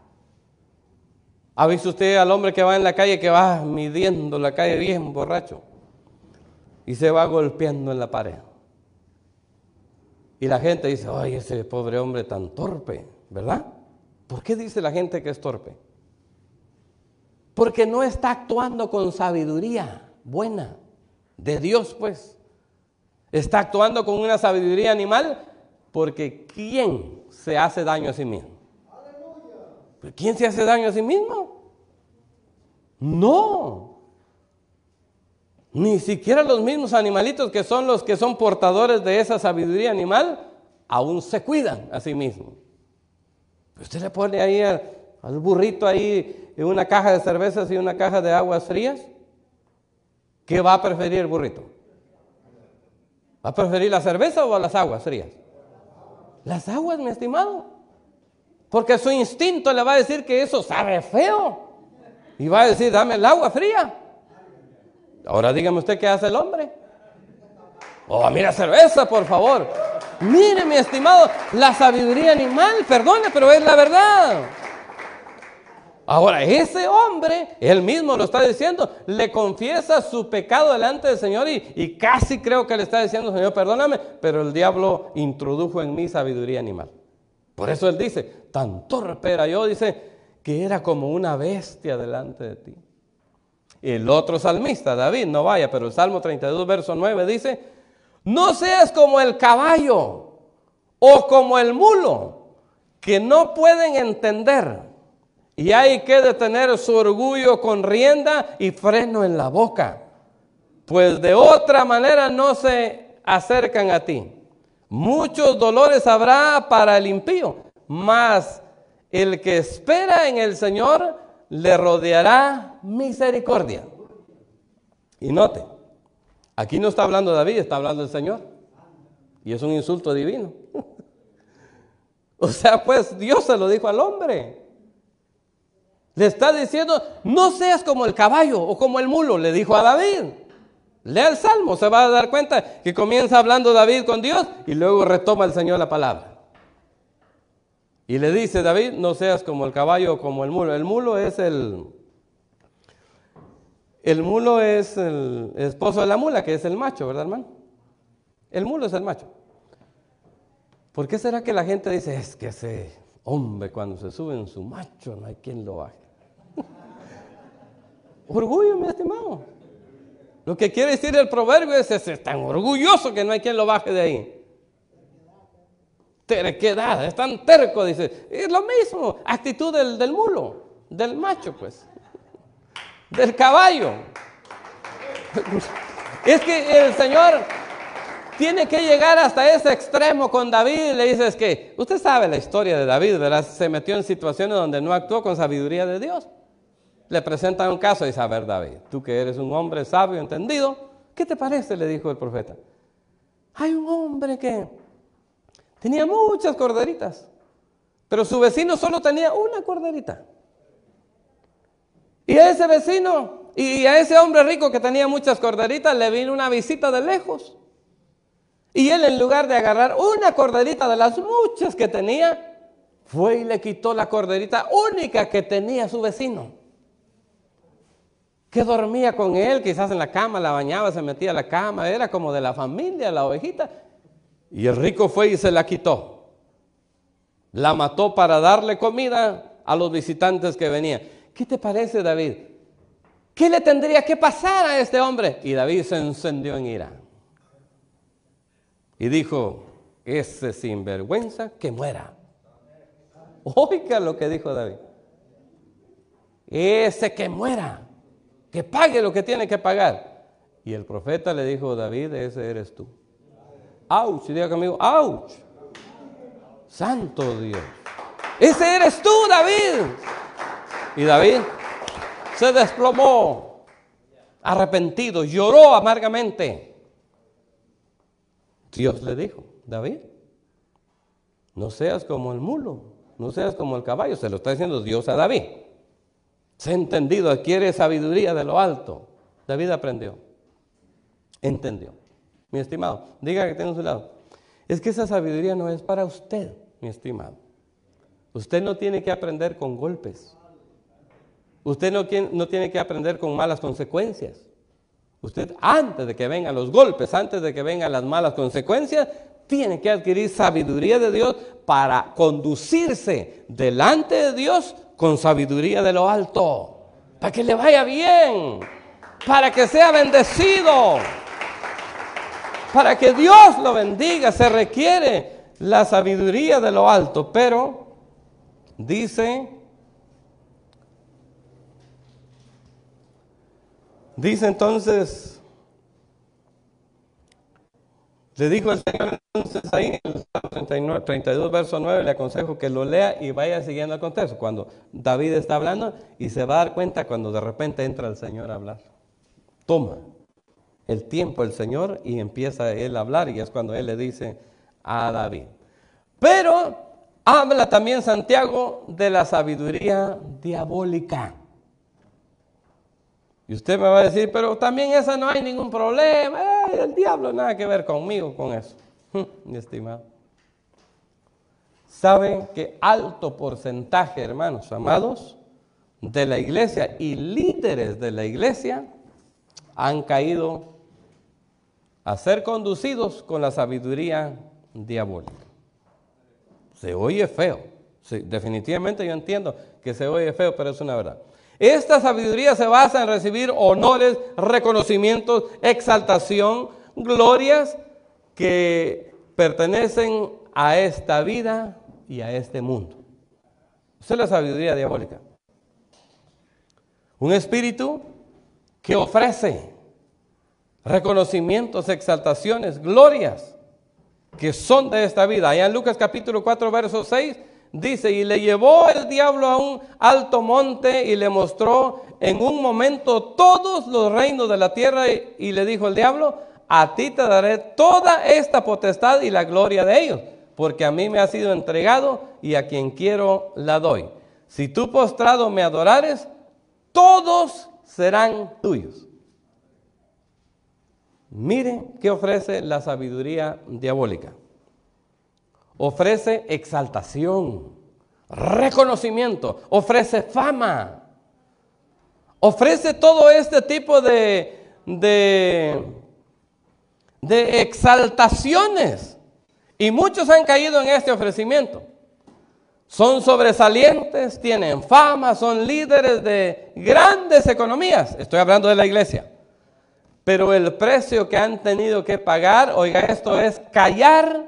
¿Ha visto usted al hombre que va en la calle, que va midiendo la calle bien borracho? Y se va golpeando en la pared. Y la gente dice, ay, ese pobre hombre tan torpe, ¿verdad? ¿Por qué dice la gente que es torpe? Porque no está actuando con sabiduría buena, de Dios pues. Está actuando con una sabiduría animal, porque ¿quién se hace daño a sí mismo? ¿Quién se hace daño a sí mismo? No. Ni siquiera los mismos animalitos que son los que son portadores de esa sabiduría animal, aún se cuidan a sí mismos. Usted le pone ahí al burrito ahí una caja de cervezas y una caja de aguas frías. ¿Qué va a preferir el burrito? ¿Va a preferir la cerveza o las aguas frías? Las aguas, mi estimado. Porque su instinto le va a decir que eso sabe feo. Y va a decir, dame el agua fría. Ahora dígame usted qué hace el hombre. Oh, mira, cerveza, por favor. Mire, mi estimado, la sabiduría animal, perdone, pero es la verdad. Ahora, ese hombre, él mismo lo está diciendo, le confiesa su pecado delante del Señor y casi creo que le está diciendo, Señor, perdóname, pero el diablo introdujo en mí sabiduría animal. Por eso él dice, tan torpe era yo, dice, que era como una bestia delante de ti. El otro salmista, David, no vaya, pero el Salmo 32, verso 9 dice, no seas como el caballo o como el mulo, que no pueden entender. Y hay que detener su orgullo con rienda y freno en la boca, pues de otra manera no se acercan a ti. Muchos dolores habrá para el impío, mas el que espera en el Señor le rodeará misericordia. Y note, aquí no está hablando David, está hablando el Señor. Y es un insulto divino. O sea, pues Dios se lo dijo al hombre. Le está diciendo, no seas como el caballo o como el mulo, le dijo a David. Lea el Salmo, se va a dar cuenta que comienza hablando David con Dios y luego retoma el Señor la palabra. Y le dice David, no seas como el caballo o como el mulo. El mulo es el esposo de la mula, que es el macho, ¿verdad, hermano? El mulo es el macho. ¿Por qué será que la gente dice, es que ese hombre cuando se sube en su macho no hay quien lo baje? Orgullo, mi estimado. Lo que quiere decir el proverbio es tan orgulloso que no hay quien lo baje de ahí. terquedad, es tan terco, dice. Es lo mismo, actitud del mulo, del macho, pues, del caballo. Es que el Señor tiene que llegar hasta ese extremo con David. Le dice, es que usted sabe la historia de David, ¿verdad? Se metió en situaciones donde no actuó con sabiduría de Dios. Le presentan un caso y dice, a ver, David, tú que eres un hombre sabio, entendido, ¿qué te parece? Le dijo el profeta. Hay un hombre que tenía muchas corderitas, pero su vecino solo tenía una corderita. Y a ese vecino y a ese hombre rico que tenía muchas corderitas le vino una visita de lejos. Y él, en lugar de agarrar una corderita de las muchas que tenía, fue y le quitó la corderita única que tenía su vecino, que dormía con él, quizás en la cama, la bañaba, se metía a la cama, era como de la familia, la ovejita. Y el rico fue y se la quitó. La mató para darle comida a los visitantes que venían. ¿Qué te parece, David? ¿Qué le tendría que pasar a este hombre? Y David se encendió en ira. Y dijo, ese sinvergüenza que muera. Oiga lo que dijo David. Ese que muera, que pague lo que tiene que pagar. Y el profeta le dijo, David, ese eres tú. ¡Auch! Diga conmigo, ¡auch! Santo Dios. Ese eres tú, David. Y David se desplomó, arrepentido, lloró amargamente. Dios le dijo, David, no seas como el mulo, no seas como el caballo. Se lo está diciendo Dios a David. Se ha entendido, adquiere sabiduría de lo alto. David aprendió, entendió. Mi estimado, diga que tiene a su lado. Es que esa sabiduría no es para usted, mi estimado. Usted no tiene que aprender con golpes. Usted no tiene que aprender con malas consecuencias. Usted, antes de que vengan los golpes, antes de que vengan las malas consecuencias, tiene que adquirir sabiduría de Dios para conducirse delante de Dios con sabiduría de lo alto. Para que le vaya bien, para que sea bendecido, para que Dios lo bendiga. Se requiere la sabiduría de lo alto, pero dice entonces, le dijo el Señor entonces ahí en el 32 verso 9, le aconsejo que lo lea y vaya siguiendo el contexto. Cuando David está hablando y se va a dar cuenta cuando de repente entra el Señor a hablar. Toma el tiempo el Señor y empieza él a hablar, y es cuando él le dice a David. Pero habla también Santiago de la sabiduría diabólica. Y usted me va a decir, pero también esa no hay ningún problema. El diablo nada que ver conmigo con eso. Mi estimado. ¿Saben que alto porcentaje, hermanos amados, de la iglesia y líderes de la iglesia han caído a ser conducidos con la sabiduría diabólica? Se oye feo. Sí, definitivamente yo entiendo que se oye feo, pero es una verdad. Esta sabiduría se basa en recibir honores, reconocimientos, exaltación, glorias que pertenecen a esta vida y a este mundo. Esa es la sabiduría diabólica. Un espíritu que ofrece reconocimientos, exaltaciones, glorias que son de esta vida. Allá en Lucas capítulo 4, verso 6, dice, y le llevó el diablo a un alto monte y le mostró en un momento todos los reinos de la tierra y le dijo el diablo, a ti te daré toda esta potestad y la gloria de ellos, porque a mí me ha sido entregado y a quien quiero la doy. Si tú postrado me adorares, todos serán tuyos. Miren qué ofrece la sabiduría diabólica. Ofrece exaltación, reconocimiento, ofrece fama, ofrece todo este tipo de exaltaciones. Y muchos han caído en este ofrecimiento. Son sobresalientes, tienen fama, son líderes de grandes economías. Estoy hablando de la iglesia. Pero el precio que han tenido que pagar, oiga esto, es callar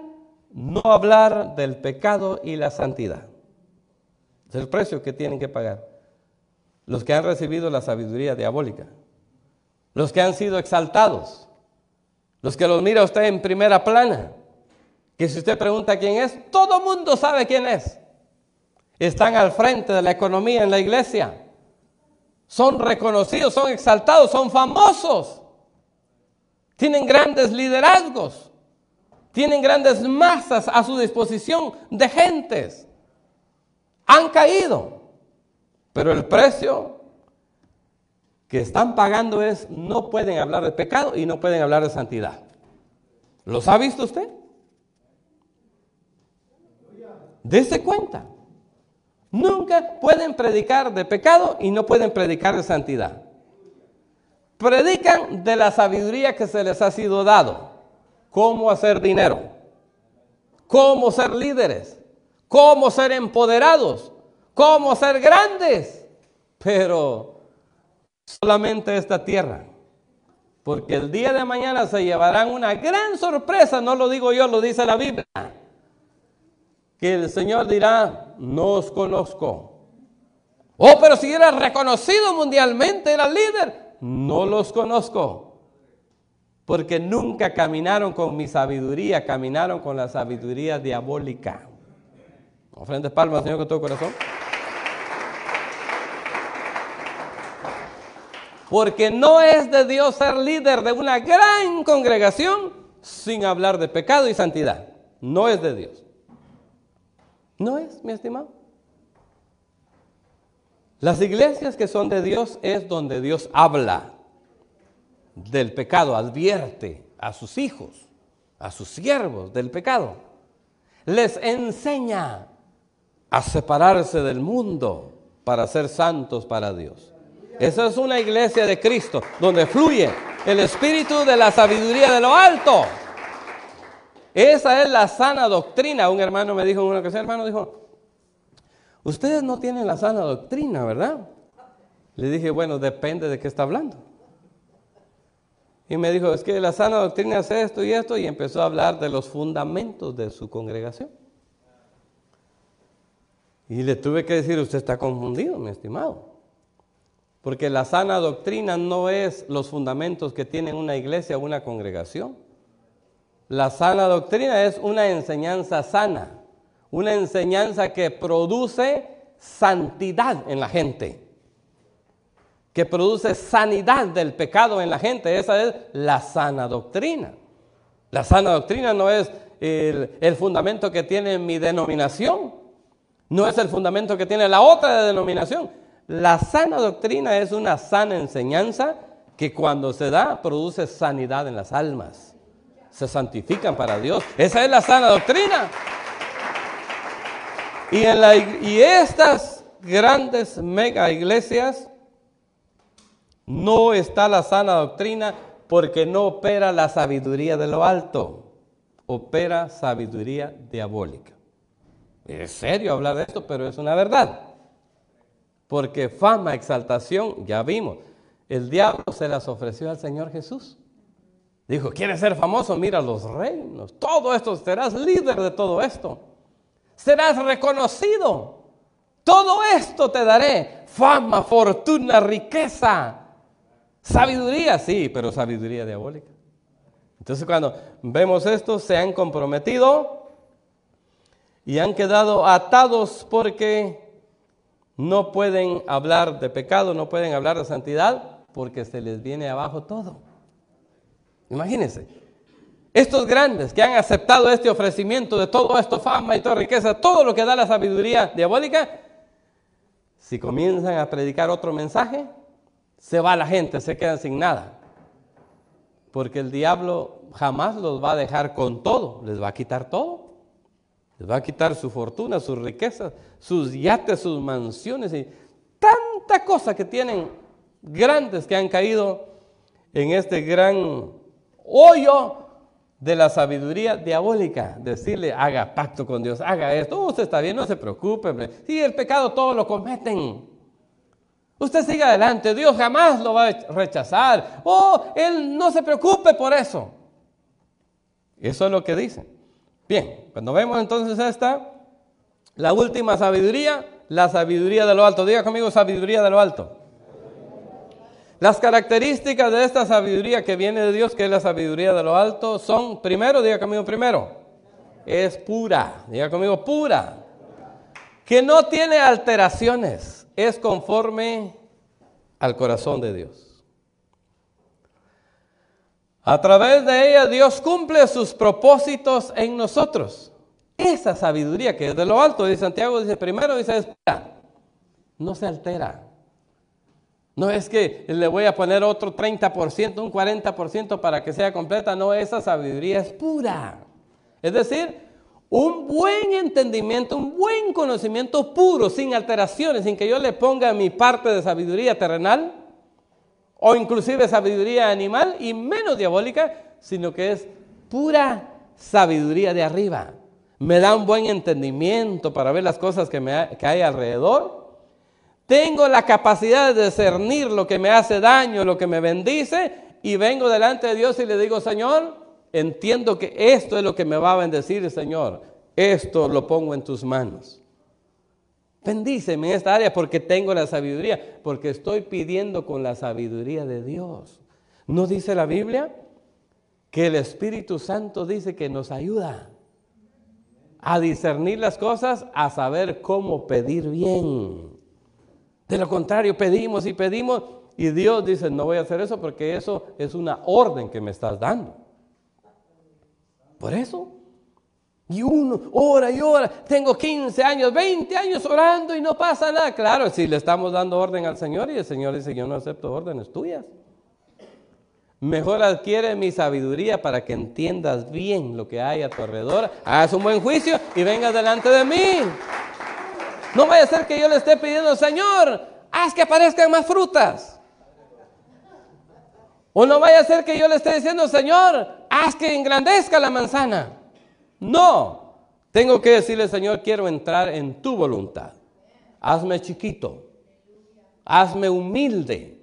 no hablar del pecado y la santidad. Es el precio que tienen que pagar los que han recibido la sabiduría diabólica, los que han sido exaltados, los que los mira usted en primera plana, que si usted pregunta quién es, todo mundo sabe quién es. Están al frente de la economía en la iglesia, son reconocidos, son exaltados, son famosos, tienen grandes liderazgos, tienen grandes masas a su disposición de gentes. Han caído, pero el precio que están pagando es, no pueden hablar de pecado y no pueden hablar de santidad. ¿Los ha visto usted? Dese cuenta. Nunca pueden predicar de pecado y no pueden predicar de santidad. Predican de la sabiduría que se les ha sido dado. Cómo hacer dinero, cómo ser líderes, cómo ser empoderados, cómo ser grandes. Pero solamente esta tierra, porque el día de mañana se llevarán una gran sorpresa, no lo digo yo, lo dice la Biblia, que el Señor dirá, no os conozco. Oh, pero si era reconocido mundialmente, era líder, no los conozco. Porque nunca caminaron con mi sabiduría, caminaron con la sabiduría diabólica. Ofrende palmas al Señor con todo corazón. Porque no es de Dios ser líder de una gran congregación sin hablar de pecado y santidad. No es de Dios. No es, mi estimado. Las iglesias que son de Dios es donde Dios habla del pecado, advierte a sus hijos, a sus siervos del pecado. Les enseña a separarse del mundo para ser santos para Dios. Esa es una iglesia de Cristo, donde fluye el espíritu de la sabiduría de lo alto. Esa es la sana doctrina. Un hermano me dijo en una ocasión, hermano dijo, ustedes no tienen la sana doctrina, ¿verdad? Le dije, bueno, depende de qué está hablando. Y me dijo, es que la sana doctrina es esto, y empezó a hablar de los fundamentos de su congregación. Y le tuve que decir, usted está confundido, mi estimado. Porque la sana doctrina no es los fundamentos que tiene una iglesia o una congregación. La sana doctrina es una enseñanza sana, una enseñanza que produce santidad en la gente, que produce sanidad del pecado en la gente. Esa es la sana doctrina. La sana doctrina no es el fundamento que tiene mi denominación, no es el fundamento que tiene la otra denominación. La sana doctrina es una sana enseñanza que cuando se da produce sanidad en las almas. Se santifican para Dios. Esa es la sana doctrina. Y estas grandes mega iglesias no está la sana doctrina porque no opera la sabiduría de lo alto. Opera sabiduría diabólica. Es serio hablar de esto, pero es una verdad. Porque fama, exaltación, ya vimos. El diablo se las ofreció al Señor Jesús. Dijo, ¿quieres ser famoso? Mira los reinos. Todo esto, serás líder de todo esto. Serás reconocido. Todo esto te daré. Fama, fortuna, riqueza, sabiduría. Sí, pero sabiduría diabólica. Entonces cuando vemos esto, se han comprometido y han quedado atados porque no pueden hablar de pecado, no pueden hablar de santidad, porque se les viene abajo todo. Imagínense, estos grandes que han aceptado este ofrecimiento de todo esto, fama y toda riqueza, todo lo que da la sabiduría diabólica, si comienzan a predicar otro mensaje, se va la gente, se quedan sin nada. Porque el diablo jamás los va a dejar con todo, les va a quitar todo. Les va a quitar su fortuna, sus riquezas, sus yates, sus mansiones y tanta cosa que tienen grandes que han caído en este gran hoyo de la sabiduría diabólica. Decirle, haga pacto con Dios, haga esto, usted está bien, no se preocupe. Si el pecado todos lo cometen, usted siga adelante, Dios jamás lo va a rechazar. Él no se preocupe por eso. Eso es lo que dicen. Bien, cuando vemos entonces la última sabiduría, la sabiduría de lo alto. Diga conmigo, sabiduría de lo alto. Las características de esta sabiduría que viene de Dios, que es la sabiduría de lo alto, son, primero, diga conmigo primero, es pura. Diga conmigo, pura. Que no tiene alteraciones, es conforme al corazón de Dios. A través de ella Dios cumple sus propósitos en nosotros. Esa sabiduría que es de lo alto, dice Santiago, dice primero, dice es pura. No se altera. No es que le voy a poner otro 30%, un 40% para que sea completa. No, esa sabiduría es pura. Es decir, un buen entendimiento, un buen conocimiento puro, sin alteraciones, sin que yo le ponga mi parte de sabiduría terrenal o inclusive sabiduría animal y menos diabólica, sino que es pura sabiduría de arriba. Me da un buen entendimiento para ver las cosas que hay alrededor. Tengo la capacidad de discernir lo que me hace daño, lo que me bendice, y vengo delante de Dios y le digo, Señor, entiendo que esto es lo que me va a bendecir, Señor. Esto lo pongo en tus manos. Bendíceme en esta área porque tengo la sabiduría, porque estoy pidiendo con la sabiduría de Dios. ¿No dice la Biblia que el Espíritu Santo dice que nos ayuda a discernir las cosas, a saber cómo pedir bien? De lo contrario, pedimos y pedimos y Dios dice, no voy a hacer eso porque eso es una orden que me estás dando. Por eso. Y uno ora y ora, tengo 15 años, 20 años orando y no pasa nada. Claro, si le estamos dando orden al Señor y el Señor dice, yo no acepto órdenes tuyas. Mejor adquiere mi sabiduría para que entiendas bien lo que hay a tu alrededor, hagas un buen juicio y vengas delante de mí. No vaya a ser que yo le esté pidiendo, Señor, haz que aparezcan más frutas. O no vaya a ser que yo le esté diciendo, Señor, haz que engrandezca la manzana. No, tengo que decirle, Señor, quiero entrar en tu voluntad. Hazme chiquito, hazme humilde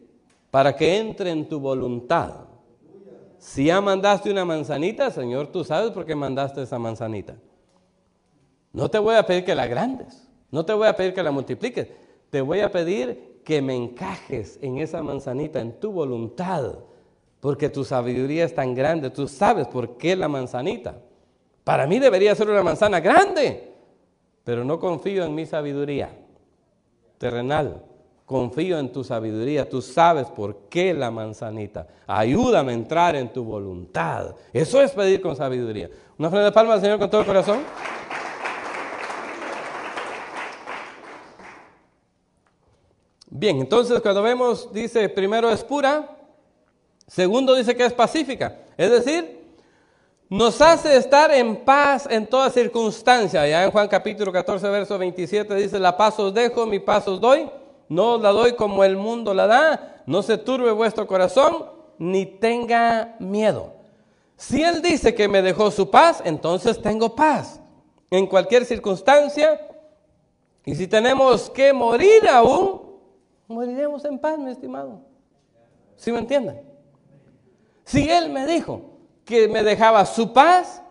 para que entre en tu voluntad. Si ya mandaste una manzanita, Señor, tú sabes por qué mandaste esa manzanita. No te voy a pedir que la agrandes. No te voy a pedir que la multipliques, te voy a pedir que me encajes en esa manzanita, en tu voluntad, porque tu sabiduría es tan grande, tú sabes por qué la manzanita. Para mí debería ser una manzana grande, pero no confío en mi sabiduría terrenal, confío en tu sabiduría, tú sabes por qué la manzanita. Ayúdame a entrar en tu voluntad. Eso es pedir con sabiduría. Una ofrenda de palmas al Señor con todo el corazón. Bien, entonces cuando vemos, dice, primero es pura, segundo dice que es pacífica, es decir, nos hace estar en paz en toda circunstancia. Ya en Juan capítulo 14, verso 27 dice, la paz os dejo, mi paz os doy, no os la doy como el mundo la da, no se turbe vuestro corazón, ni tenga miedo. Si Él dice que me dejó su paz, entonces tengo paz en cualquier circunstancia, y si tenemos que morir aún, moriremos en paz, mi estimado. ¿Sí me entienden? Si Él me dijo que me dejaba su paz,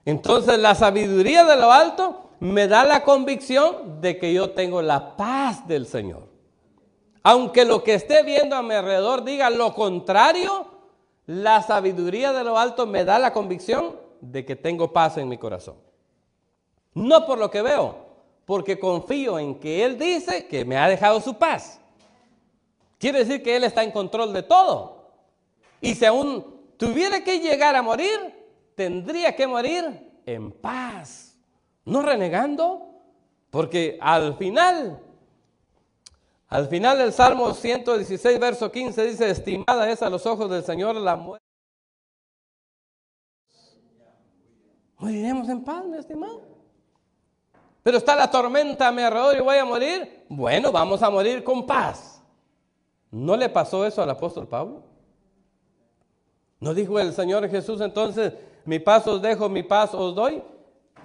entonces la sabiduría de lo alto me da la convicción de que yo tengo la paz del Señor. Aunque lo que esté viendo a mi alrededor diga lo contrario, la sabiduría de lo alto me da la convicción de que tengo paz en mi corazón. No por lo que veo, porque confío en que Él dice que me ha dejado su paz. Quiere decir que Él está en control de todo. Y si aún tuviera que llegar a morir, tendría que morir en paz. No renegando, porque al final el Salmo 116, verso 15 dice, estimada es a los ojos del Señor la muerte. Moriremos en paz, mi estimado. Pero está la tormenta a mi alrededor y voy a morir. Bueno, vamos a morir con paz. ¿No le pasó eso al apóstol Pablo? ¿No dijo el Señor Jesús entonces, mi paz os dejo, mi paz os doy?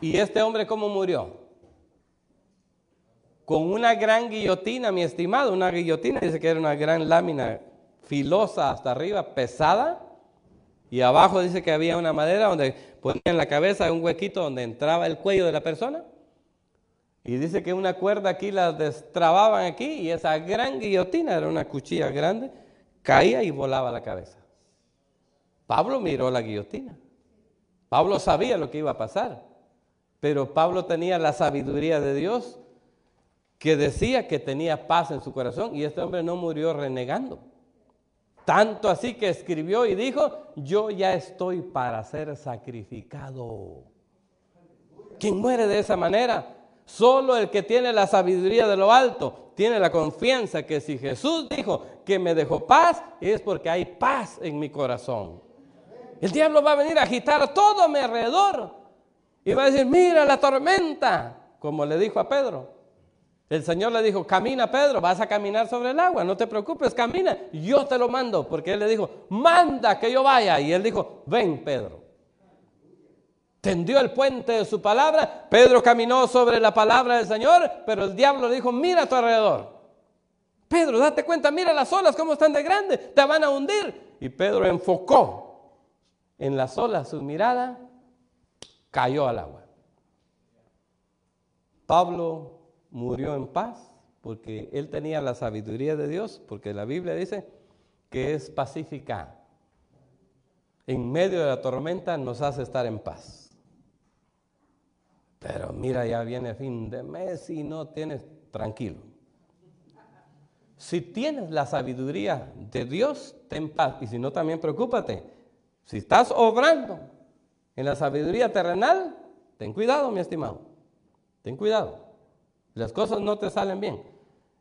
¿Y este hombre cómo murió? Con una gran guillotina, mi estimado, una guillotina, dice que era una gran lámina filosa hasta arriba, pesada, Y abajo dice que había una madera donde ponían la cabeza, un huequito donde entraba el cuello de la persona. Y dice que una cuerda aquí la destrababan aquí y esa gran guillotina, era una cuchilla grande, caía y volaba la cabeza. Pablo miró la guillotina. Pablo sabía lo que iba a pasar, pero Pablo tenía la sabiduría de Dios que decía que tenía paz en su corazón y este hombre no murió renegando. Tanto así que escribió y dijo, yo ya estoy para ser sacrificado. ¿Quién muere de esa manera? Solo el que tiene la sabiduría de lo alto, tiene la confianza que si Jesús dijo que me dejó paz, es porque hay paz en mi corazón. El diablo va a venir a agitar todo a mi alrededor y va a decir, mira la tormenta, como le dijo a Pedro. El Señor le dijo, camina Pedro, vas a caminar sobre el agua, no te preocupes, camina, yo te lo mando, porque él le dijo, manda que yo vaya, y él dijo, ven Pedro. Tendió el puente de su palabra, Pedro caminó sobre la palabra del Señor, pero el diablo le dijo, mira a tu alrededor. Pedro, date cuenta, mira las olas cómo están de grandes, te van a hundir. Y Pedro enfocó en las olas su mirada, cayó al agua. Pablo murió en paz porque él tenía la sabiduría de Dios, porque la Biblia dice que es pacífica. En medio de la tormenta nos hace estar en paz. Pero mira, ya viene fin de mes y no tienes, tranquilo. Si tienes la sabiduría de Dios, ten paz. Y si no, también preocúpate. Si estás obrando en la sabiduría terrenal, ten cuidado, mi estimado. Ten cuidado. Las cosas no te salen bien.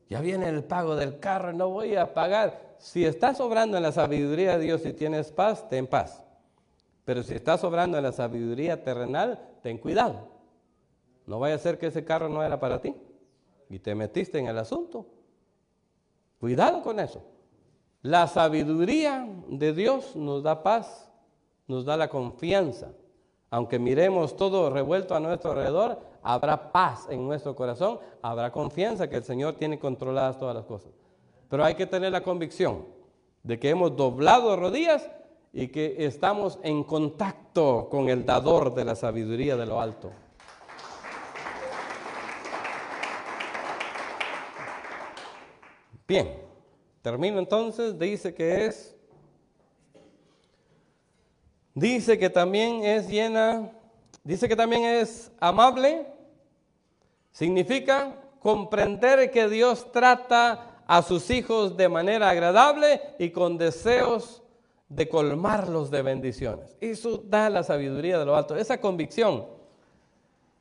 Ya viene el pago del carro, no voy a pagar. Si estás obrando en la sabiduría de Dios y tienes paz, ten paz. Pero si estás obrando en la sabiduría terrenal, ten cuidado. No vaya a ser que ese carro no era para ti y te metiste en el asunto. Cuidado con eso. La sabiduría de Dios nos da paz, nos da la confianza. Aunque miremos todo revuelto a nuestro alrededor, habrá paz en nuestro corazón, habrá confianza que el Señor tiene controladas todas las cosas. Pero hay que tener la convicción de que hemos doblado rodillas y que estamos en contacto con el dador de la sabiduría de lo alto. Bien, termino entonces, dice que también es llena, dice que también es amable, significa comprender que Dios trata a sus hijos de manera agradable y con deseos de colmarlos de bendiciones. Eso da la sabiduría de lo alto, esa convicción,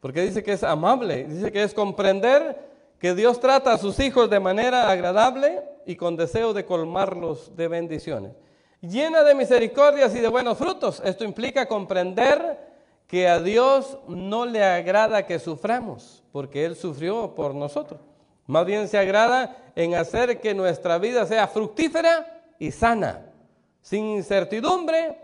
porque dice que es amable, dice que es comprender que Dios trata a sus hijos de manera agradable y con deseo de colmarlos de bendiciones. Llena de misericordias y de buenos frutos. Esto implica comprender que a Dios no le agrada que suframos, porque Él sufrió por nosotros. Más bien se agrada en hacer que nuestra vida sea fructífera y sana, sin incertidumbre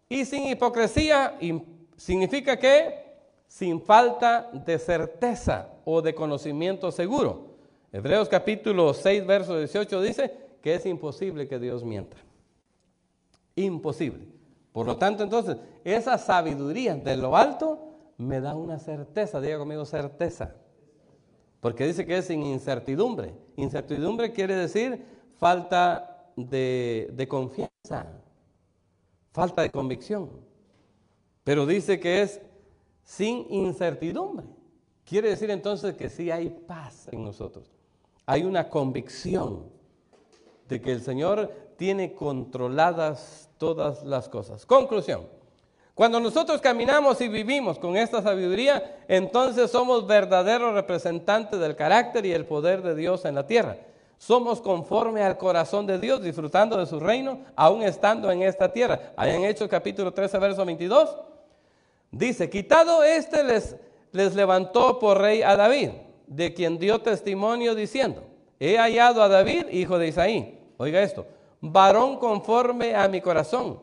y sin hipocresía. Y significa que sin falta de certeza o de conocimiento seguro. Hebreos capítulo 6, verso 18 dice que es imposible que Dios mienta. Imposible. Por lo tanto, entonces, esa sabiduría de lo alto me da una certeza, diga conmigo certeza. Porque dice que es sin incertidumbre. Incertidumbre quiere decir falta de confianza, falta de convicción. Pero dice que es sin incertidumbre. Quiere decir entonces que sí hay paz en nosotros. Hay una convicción de que el Señor tiene controladas todas las cosas. Conclusión. Cuando nosotros caminamos y vivimos con esta sabiduría, entonces somos verdaderos representantes del carácter y el poder de Dios en la tierra. Somos conforme al corazón de Dios, disfrutando de su reino, aún estando en esta tierra. Allá en Hechos capítulo 13, verso 22. Dice, quitado les levantó por rey a David, de quien dio testimonio diciendo, he hallado a David, hijo de Isaí. Oiga esto, varón conforme a mi corazón,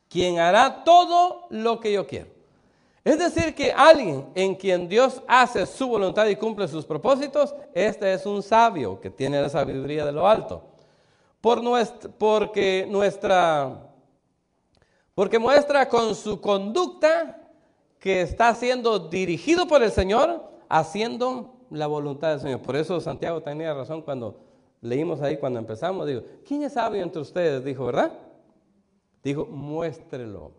quien hará todo lo que yo quiero. Es decir, que alguien en quien Dios hace su voluntad y cumple sus propósitos, este es un sabio que tiene la sabiduría de lo alto. Porque Porque muestra con su conducta que está siendo dirigido por el Señor, haciendo la voluntad del Señor. Por eso Santiago tenía razón cuando leímos ahí, cuando empezamos. Digo, ¿quién es sabio entre ustedes? Dijo, ¿verdad? Dijo, muéstrelo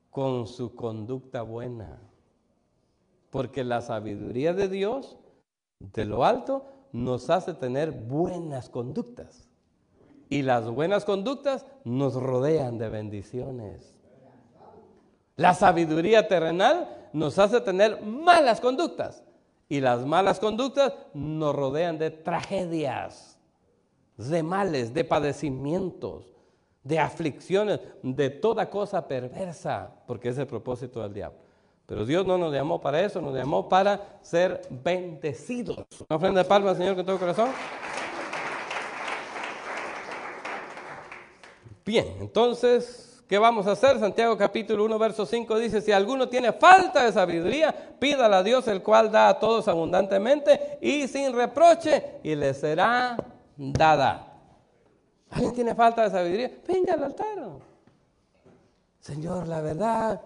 con su conducta buena. Porque la sabiduría de Dios, de lo alto, nos hace tener buenas conductas. Y las buenas conductas nos rodean de bendiciones. La sabiduría terrenal nos hace tener malas conductas. Y las malas conductas nos rodean de tragedias, de males, de padecimientos, de aflicciones, de toda cosa perversa, porque es el propósito del diablo. Pero Dios no nos llamó para eso, nos llamó para ser bendecidos. Una ofrenda de palmas, Señor, con todo corazón. Bien, entonces, ¿qué vamos a hacer? Santiago capítulo 1, verso 5 dice, si alguno tiene falta de sabiduría, pídala a Dios, el cual da a todos abundantemente y sin reproche, y le será dada. ¿Alguien tiene falta de sabiduría? Venga al altar. Señor, la verdad,